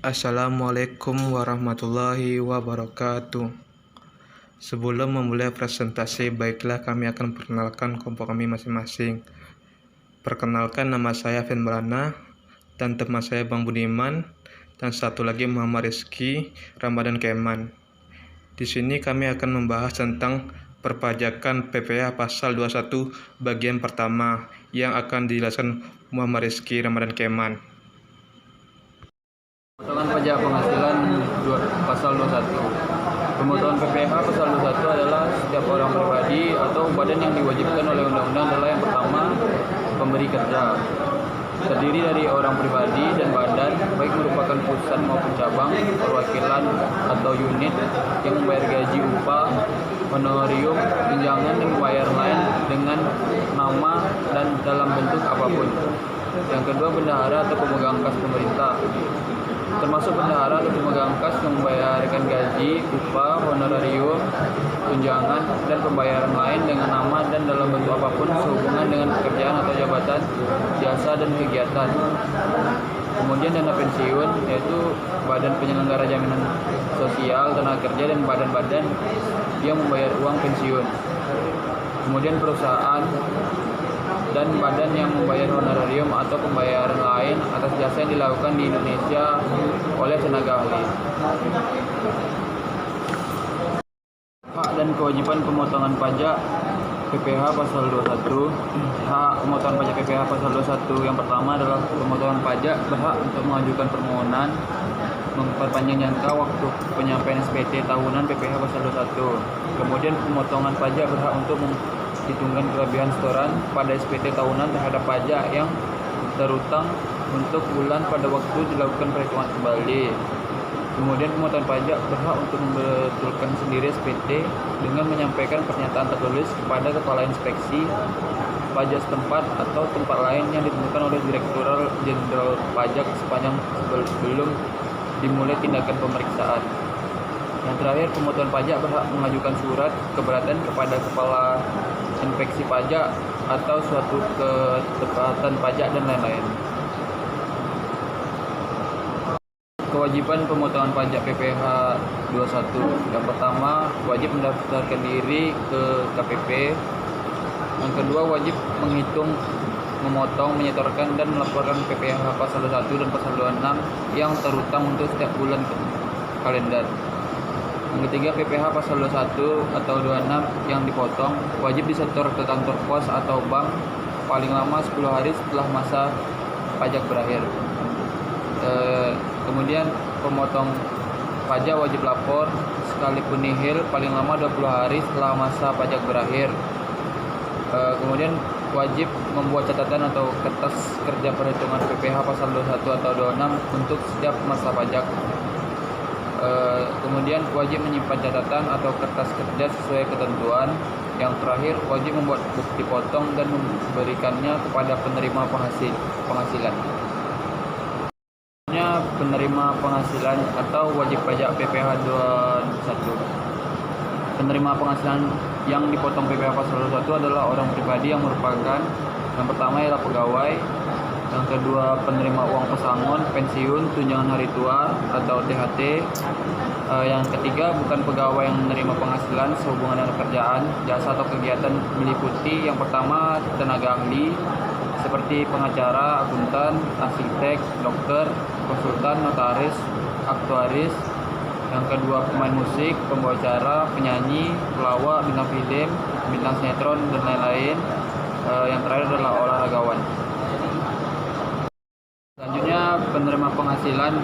Assalamualaikum warahmatullahi wabarakatuh. Sebelum memulai presentasi, baiklah kami akan perkenalkan kelompok kami masing-masing. Perkenalkan, nama saya Fen Melana dan teman saya Bang Budiman dan satu lagi Muhammad Rizky Ramadan Keman. Di sini kami akan membahas tentang perpajakan PPh pasal 21 bagian pertama yang akan dijelaskan Muhammad Rizky Ramadan Keman. Pemotongan pajak penghasilan pasal 21. Pemotongan PPh pasal 21 adalah setiap orang pribadi atau badan yang diwajibkan oleh undang-undang adalah yang pertama, pemberi kerja. Terdiri dari orang pribadi dan badan, baik merupakan pusat maupun cabang, perwakilan atau unit yang membayar gaji, upah, honorarium, tunjangan dan pembayaran lain dengan nama dan dalam bentuk apapun. Yang kedua, bendahara atau pemegang kas pemerintah, termasuk bendahara atau pemegang kas yang membayarkan gaji, upah, honorarium, tunjangan, dan pembayaran lain dengan nama dan dalam bentuk apapun sehubungan dengan pekerjaan atau jabatan, jasa, dan kegiatan. Kemudian dana pensiun, yaitu badan penyelenggara jaminan sosial, tenaga kerja, dan badan-badan yang membayar uang pensiun. Kemudian perusahaan dan badan yang membayar honorarium atau pembayaran lain atas jasa yang dilakukan di Indonesia oleh tenaga ahli. Hak dan kewajiban pemotongan pajak PPh pasal 21. Hak pemotongan pajak PPh pasal 21 yang pertama adalah pemotongan pajak berhak untuk mengajukan permohonan memperpanjang jangka waktu penyampaian SPT tahunan PPh pasal 21. Kemudian pemotongan pajak berhak untuk menghitungkan kelebihan setoran pada SPT tahunan terhadap pajak yang terutang untuk bulan pada waktu dilakukan perhitungan kembali. Kemudian pemotongan pajak berhak untuk membetulkan sendiri SPT dengan menyampaikan pernyataan tertulis kepada Kepala Inspeksi Pajak setempat atau tempat lain yang ditentukan oleh Direktorat Jenderal Pajak sepanjang sebelum dimulai tindakan pemeriksaan. Yang terakhir, pemotongan pajak berhak mengajukan surat keberatan kepada Kepala Inspeksi Pajak atau suatu ketepatan pajak dan lain-lain. Kewajiban pemotongan pajak PPh 21. Yang pertama, wajib mendaftarkan diri ke KPP. Yang kedua, wajib menghitung, memotong, menyetorkan, dan melaporkan PPh pasal 21 dan pasal 26 yang terutang untuk setiap bulan kalender. Yang ketiga, PPh pasal 21 atau 26 yang dipotong wajib disetor ke kantor pos atau bank paling lama 10 hari setelah masa pajak berakhir. Kemudian pemotong pajak wajib lapor sekalipun nihil paling lama 20 hari setelah masa pajak berakhir. Kemudian wajib membuat catatan atau kertas kerja perhitungan PPh pasal 21 atau 26 untuk setiap masa pajak. Kemudian wajib menyimpan catatan atau kertas kerja sesuai ketentuan. Yang terakhir, wajib membuat bukti potong dan memberikannya kepada penerima penghasilan. Penerima penghasilan atau wajib pajak PPh 21. Penerima penghasilan yang dipotong PPh pasal 21 adalah orang pribadi yang merupakan yang pertama ialah pegawai, yang kedua penerima uang pesangon, pensiun, tunjangan hari tua atau THT, yang ketiga bukan pegawai yang menerima penghasilan sehubungan dengan pekerjaan, jasa atau kegiatan meliputi yang pertama tenaga ahli seperti pengacara, akuntan, arsitek, dokter, konsultan, notaris, aktuaris. Yang kedua pemain musik, pembawa acara, penyanyi, pelawak, bintang film, bintang sinetron, dan lain-lain. Yang terakhir adalah olahragawan. Selanjutnya, penerima penghasilan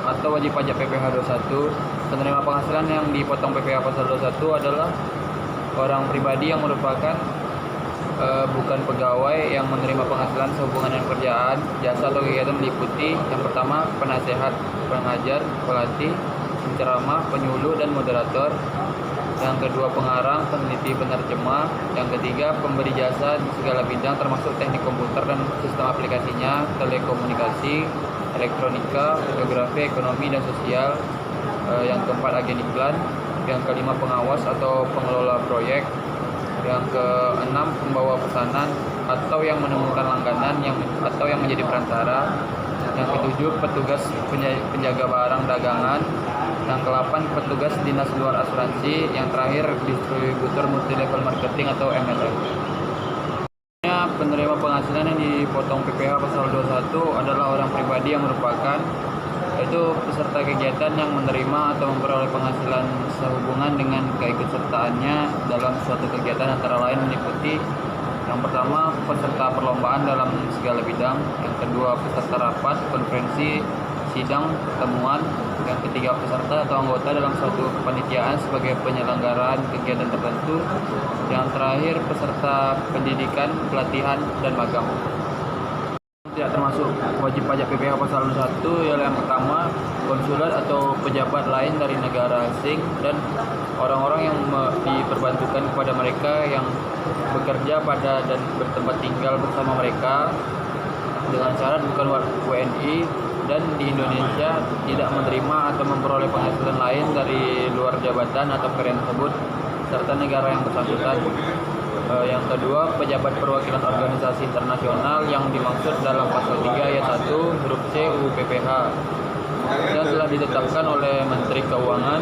atau wajib pajak PPh 21. Penerima penghasilan yang dipotong PPh pasal 21 adalah orang pribadi yang merupakan bukan pegawai yang menerima penghasilan sehubungan dengan pekerjaan, jasa atau kegiatan meliputi yang pertama penasehat, pengajar, pelatih, penceramah, penyuluh, dan moderator. Yang kedua pengarang, peneliti, penerjemah. Yang ketiga pemberi jasa di segala bidang termasuk teknik komputer dan sistem aplikasinya, telekomunikasi, elektronika, geografi, ekonomi, dan sosial. Yang keempat agen iklan. Yang kelima pengawas atau pengelola proyek. Yang keenam pembawa pesanan atau yang menemukan langganan atau yang menjadi perantara. Yang ketujuh, petugas penjaga barang dagangan. Yang ke-8, petugas dinas luar asuransi. Yang terakhir, distributor multilevel marketing atau MLM. Penerima penghasilan yang dipotong PPh pasal 21 adalah orang pribadi yang merupakan yaitu peserta kegiatan yang menerima atau memperoleh penghasilan sehubungan dengan keikutsertaannya dalam suatu kegiatan, antara lain meliputi yang pertama, peserta perlombaan dalam segala bidang. Yang kedua, peserta rapat, konferensi, sidang, pertemuan. Yang ketiga, peserta atau anggota dalam suatu kepanitiaan sebagai penyelenggaraan kegiatan tertentu. Yang terakhir, peserta pendidikan, pelatihan, dan magang. Tidak termasuk wajib pajak PPh pasal 1 ialah yang pertama, konsulat atau pejabat lain dari negara asing dan orang-orang yang diperbantukan kepada mereka yang bekerja pada dan bertempat tinggal bersama mereka dengan syarat bukan WNI dan di Indonesia tidak menerima atau memperoleh penghasilan lain dari luar jabatan atau pekerjaan tersebut serta negara yang bersangkutan. Yang kedua, pejabat perwakilan organisasi internasional yang dimaksud dalam pasal 3 ayat 1 huruf C UU PPh yang telah ditetapkan oleh Menteri Keuangan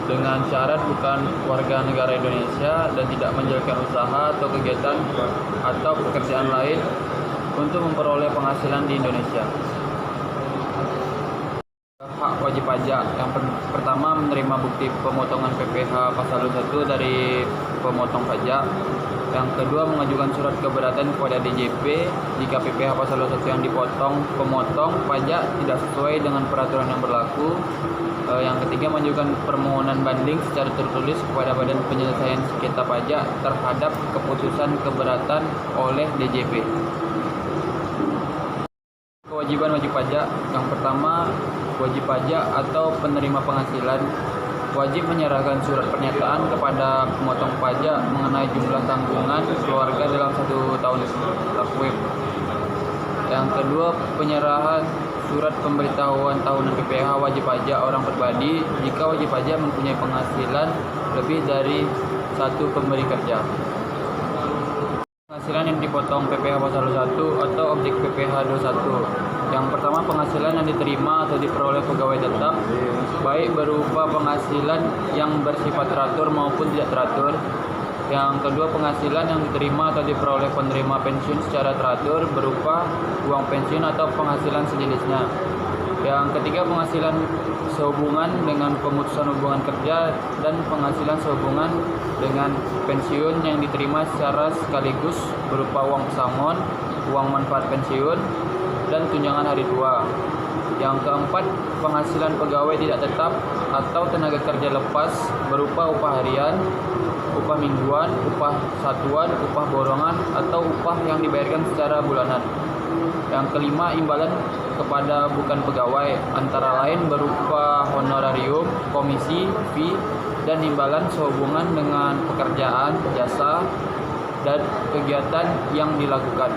dengan syarat bukan warga negara Indonesia dan tidak menjalankan usaha atau kegiatan atau pekerjaan lain untuk memperoleh penghasilan di Indonesia. Hak wajib pajak yang pertama, menerima bukti pemotongan PPh pasal 21 dari pemotong pajak. Yang kedua, mengajukan surat keberatan kepada DJP jika PPh pasal 21 yang dipotong pemotong pajak tidak sesuai dengan peraturan yang berlaku. Yang ketiga, mengajukan permohonan banding secara tertulis kepada Badan Penyelesaian Sengketa Pajak terhadap keputusan keberatan oleh DJP. Kewajiban wajib pajak yang pertama, wajib pajak atau penerima penghasilan wajib menyerahkan surat pernyataan kepada pemotong pajak mengenai jumlah tanggungan keluarga dalam 1 tahun takwib. Yang kedua, penyerahan surat pemberitahuan tahunan PPh wajib pajak orang pribadi jika wajib pajak mempunyai penghasilan lebih dari satu pemberi kerja. Penghasilan yang dipotong PPh pasal 1 atau objek PPh 21. Yang pertama, penghasilan yang diterima atau diperoleh pegawai tetap, baik berupa penghasilan yang bersifat teratur maupun tidak teratur. Yang kedua, penghasilan yang diterima atau diperoleh penerima pensiun secara teratur berupa uang pensiun atau penghasilan sejenisnya. Yang ketiga, penghasilan sehubungan dengan pemutusan hubungan kerja dan penghasilan sehubungan dengan pensiun yang diterima secara sekaligus berupa uang pesangon, uang manfaat pensiun, dan tunjangan hari tua. Yang keempat, penghasilan pegawai tidak tetap atau tenaga kerja lepas berupa upah harian, upah mingguan, upah satuan, upah borongan, atau upah yang dibayarkan secara bulanan. Yang kelima, imbalan kepada bukan pegawai, antara lain berupa honorarium, komisi, fee, dan imbalan sehubungan dengan pekerjaan, jasa, dan kegiatan yang dilakukan.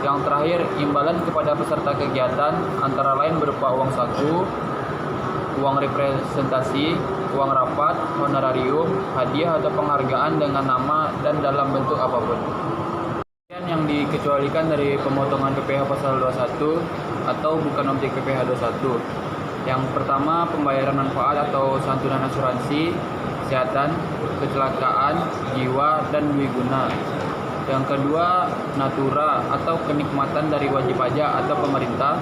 Yang terakhir, imbalan kepada peserta kegiatan antara lain berupa uang saku, uang representasi, uang rapat, honorarium, hadiah atau penghargaan dengan nama dan dalam bentuk apapun. Yang dikecualikan dari pemotongan PPh pasal 21 atau bukan objek PPh 21. Yang pertama, pembayaran manfaat atau santunan asuransi, kesehatan, kecelakaan, jiwa, dan dwiguna. Yang kedua, natura atau kenikmatan dari wajib pajak atau pemerintah.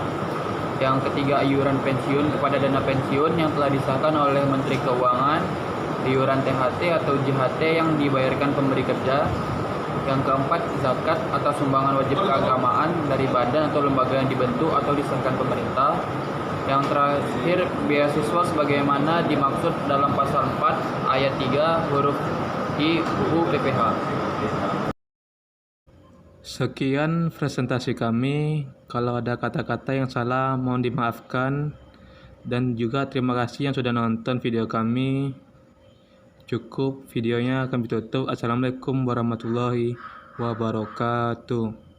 Yang ketiga, iuran pensiun kepada dana pensiun yang telah disahkan oleh Menteri Keuangan, iuran THT atau JHT yang dibayarkan pemberi kerja. Yang keempat, zakat atau sumbangan wajib keagamaan dari badan atau lembaga yang dibentuk atau disahkan pemerintah. Yang terakhir, beasiswa sebagaimana dimaksud dalam pasal 4 ayat 3 huruf I UU PPh. Sekian presentasi kami. Kalau ada kata-kata yang salah mohon dimaafkan. Dan juga terima kasih yang sudah nonton video kami. Cukup videonya akan ditutup. Assalamualaikum warahmatullahi wabarakatuh.